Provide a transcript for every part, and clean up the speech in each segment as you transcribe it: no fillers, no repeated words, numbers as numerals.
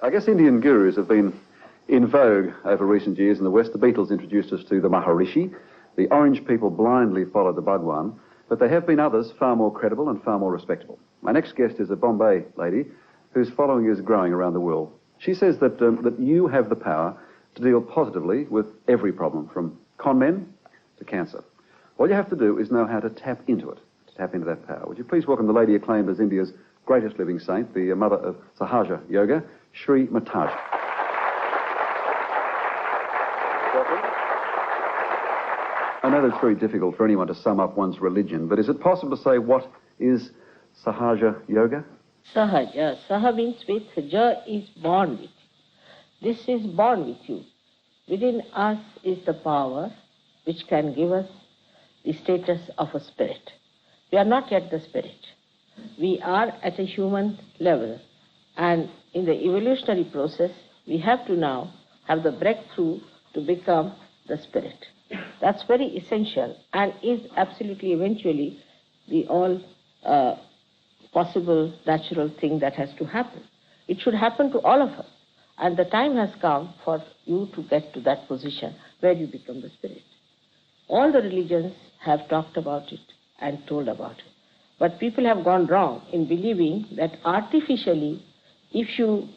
I guess Indian gurus have been in vogue over recent years in the West. The Beatles introduced us to the Maharishi. The Orange people blindly followed the Bhagwan. But there have been others far more credible and far more respectable. My next guest is a Bombay lady whose following is growing around the world. She says that you have the power to deal positively with every problem, from con men to cancer. All you have to do is know how to tap into it, to tap into that power. Would you please welcome the lady acclaimed as India's greatest living saint, the mother of Sahaja Yoga, Shri Mataji. Welcome. I know that it's very difficult for anyone to sum up one's religion, but is it possible to say what is Sahaja Yoga? Sahaja. Saha means with, Ja is born with you. This is born with you. Within us is the power which can give us the status of a spirit. We are not yet the spirit. We are at a human level, and in the evolutionary process, we have to now have the breakthrough to become the spirit. That's very essential and is absolutely eventually the all possible natural thing that has to happen. It should happen to all of us, and the time has come for you to get to that position where you become the spirit. All the religions have talked about it and told about it. But people have gone wrong in believing that artificially, if you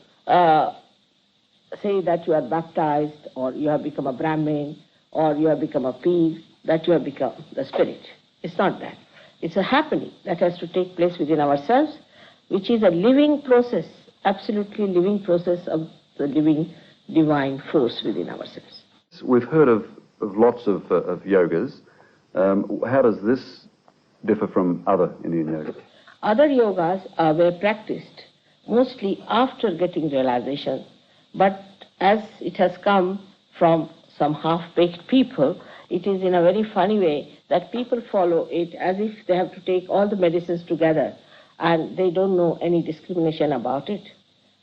say that you are baptized, or you have become a Brahmin, or you have become a peer, that you have become the spirit. It's not that. It's a happening that has to take place within ourselves, which is a living process, absolutely living process of the living divine force within ourselves. We've heard of lots of yogas. How does this differ from other Indian yogas? Other yogas were practiced mostly after getting realization, but as it has come from some half-baked people, it is in a very funny way that people follow it as if they have to take all the medicines together, and they don't know any discrimination about it.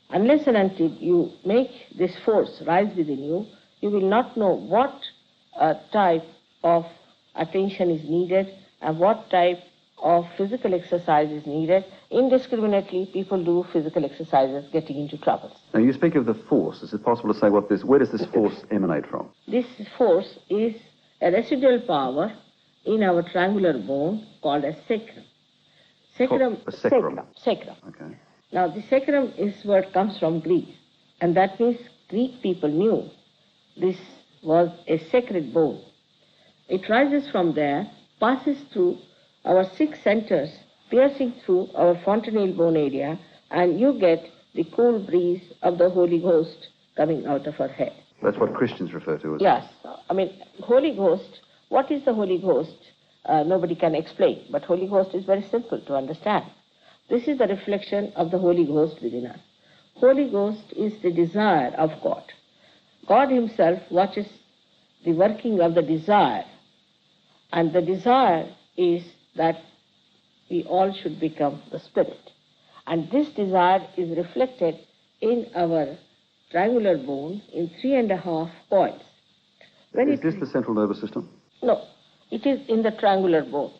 Unless and until you make this force rise within you, you will not know what type of attention is needed and what type of physical exercise is needed. Indiscriminately, people do physical exercises getting into trouble. Now, you speak of the force. Is it possible to say where does this force emanate from? This force is a residual power in our triangular bone called a sacrum. Sacrum. Sacrum. Okay. Now, the sacrum is word comes from Greek, and that means Greek people knew this was a sacred bone. It rises from there, passes through our 6 centers, piercing through our fontanelle bone area, and you get the cool breeze of the Holy Ghost coming out of our head. That's what Christians refer to as... Yes. I mean, Holy Ghost, what is the Holy Ghost? Nobody can explain, but Holy Ghost is very simple to understand. This is the reflection of the Holy Ghost within us. Holy Ghost is the desire of God. God himself watches the working of the desire, and the desire is that we all should become the spirit. And this desire is reflected in our triangular bone in 3.5 points. Is this the central nervous system? No, it is in the triangular bone.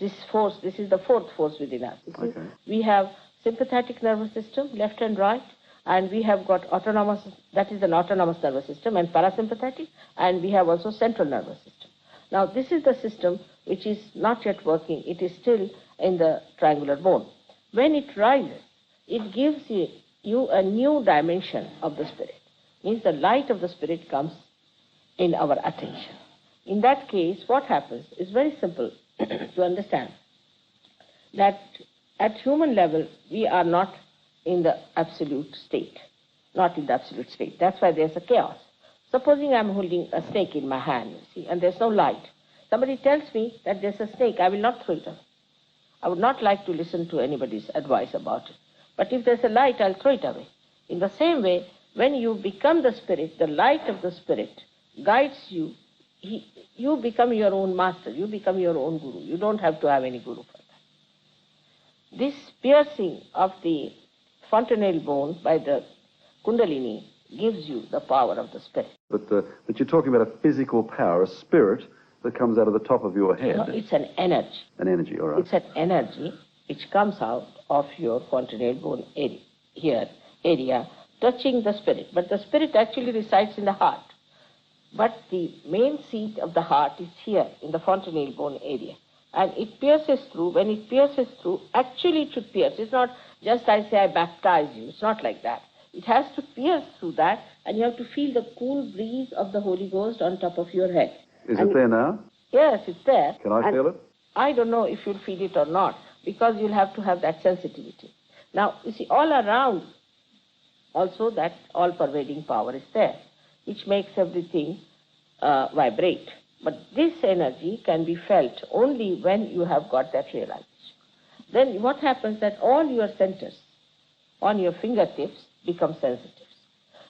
This is the fourth force within us. Okay. We have sympathetic nervous system, left and right, and we have got autonomous, that is an autonomous nervous system, and parasympathetic, and we have also central nervous system. Now, this is the system which is not yet working. It is still in the triangular bone. When it rises, it gives you a new dimension of the spirit. Means the light of the spirit comes in our attention. In that case, what happens is very simple to understand, that at human level, we are not in the absolute state. Not in the absolute state. That's why there's a chaos. Supposing I'm holding a snake in my hand, you see, and there's no light. Somebody tells me that there's a snake, I will not throw it away. I would not like to listen to anybody's advice about it. But if there's a light, I'll throw it away. In the same way, when you become the spirit, the light of the spirit guides you. You become your own master. You become your own guru. You don't have to have any guru for that. This piercing of the fontanelle bone by the kundalini gives you the power of the spirit. But you're talking about a physical power, a spirit that comes out of the top of your head. No, it's an energy. An energy, all right. It's an energy which comes out of your fontanelle bone area, touching the spirit. But the spirit actually resides in the heart. But the main seat of the heart is here in the fontanelle bone area. And it pierces through. When it pierces through, actually it should pierce. It's not just I say I baptize you. It's not like that. It has to pierce through that, and you have to feel the cool breeze of the Holy Ghost on top of your head. Is it there now? Yes, it's there. Can I feel it? I don't know if you'll feel it or not, because you'll have to have that sensitivity. Now, you see, all around, also that all-pervading power is there, which makes everything vibrate. But this energy can be felt only when you have got that realization. Then what happens that all your centers on your fingertips become sensitive.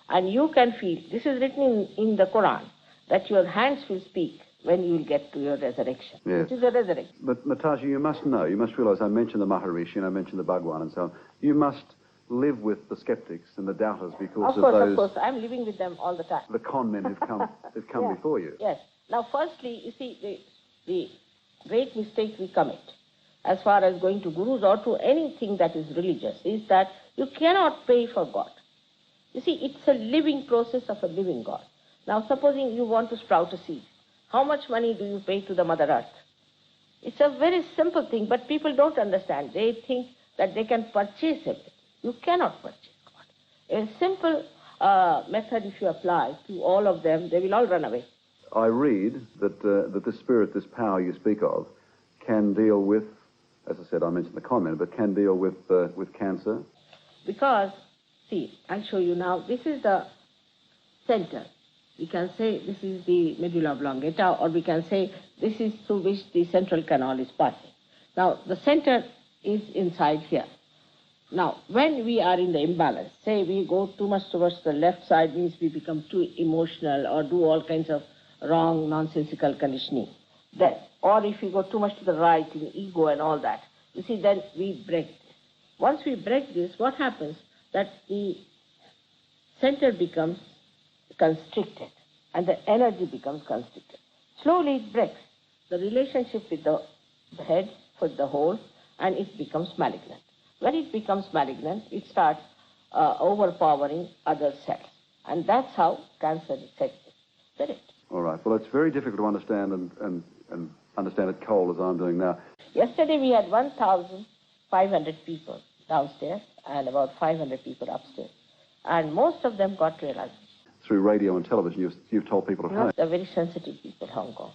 And you can feel, this is written in the Quran, that your hands will speak when you will get to your resurrection. Yes. It is a resurrection. But Mataji, you must know, you must realize, I mentioned the Maharishi and I mentioned the Bhagwan and so on. You must live with the skeptics and the doubters because of course, I'm living with them all the time. The con men who've come Yeah. before you. Yes. Now, firstly, you see, the great mistake we commit as far as going to gurus or to anything that is religious is that you cannot pay for God. You see, it's a living process of a living God. Now, supposing you want to sprout a seed, how much money do you pay to the Mother Earth? It's a very simple thing, but people don't understand. They think that they can purchase everything. You cannot purchase God. A simple method, if you apply to all of them, they will all run away. I read that that this spirit, this power you speak of, can deal with, as I said, I mentioned the comment, but can deal with cancer. Because, see, I'll show you now. This is the center. We can say this is the medulla oblongata, or we can say this is through which the central canal is passing. Now, the center is inside here. Now, when we are in the imbalance, say we go too much towards the left side, means we become too emotional or do all kinds of wrong, nonsensical conditioning. Then, or if we go too much to the right in ego and all that, you see, then we break this. Once we break this, what happens? That the center becomes constricted and the energy becomes constricted. Slowly it breaks the relationship with the head, with the whole, and it becomes malignant. When it becomes malignant, it starts overpowering other cells. And that's how cancer is set in spirit. All right. Well, it's very difficult to understand and understand it cold as I'm doing now. Yesterday we had 1,500 people downstairs and about 500 people upstairs. And most of them got realized. Through radio and television, you've told people at home. They're very sensitive people, Hong Kong.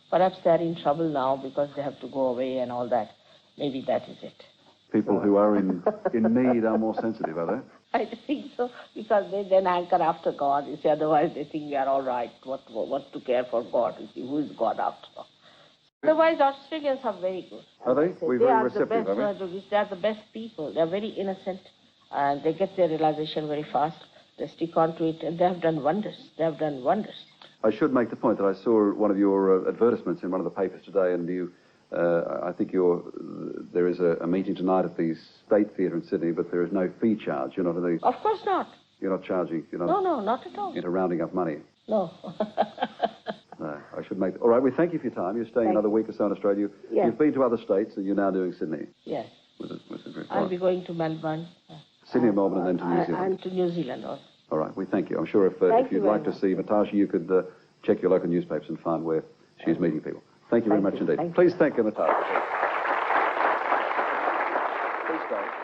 Perhaps they're in trouble now because they have to go away and all that. Maybe that is it. People who are in need are more sensitive, are they? I think so, because they then anchor after God. You see, otherwise they think we are all right. What to care for God? You see, who is God after all? Otherwise, Australians are very good. Are they? We're very receptive, are we? They are the best people. They are very innocent, and they get their realization very fast. They stick on to it, and they have done wonders. They have done wonders. I should make the point that I saw one of your advertisements in one of the papers today, and you, I think there is a meeting tonight at the State Theatre in Sydney, but there is no fee charge. You're not in the... Of course not. You're not charging. You're not. No, not at all. Into rounding up money. No. No, I should make... All right, we thank you for your time. You're staying another week or so in Australia. Yes. You've been to other states, and you're now doing Sydney. Yes. Right. I'll be going to Melbourne. Sydney, Melbourne, and then to New Zealand. And to New Zealand also. All right, we thank you. I'm sure if you'd like to see Mataji, you could check your local newspapers and find where she's meeting people. Thank you very much indeed. Please thank Mataji. Please stay.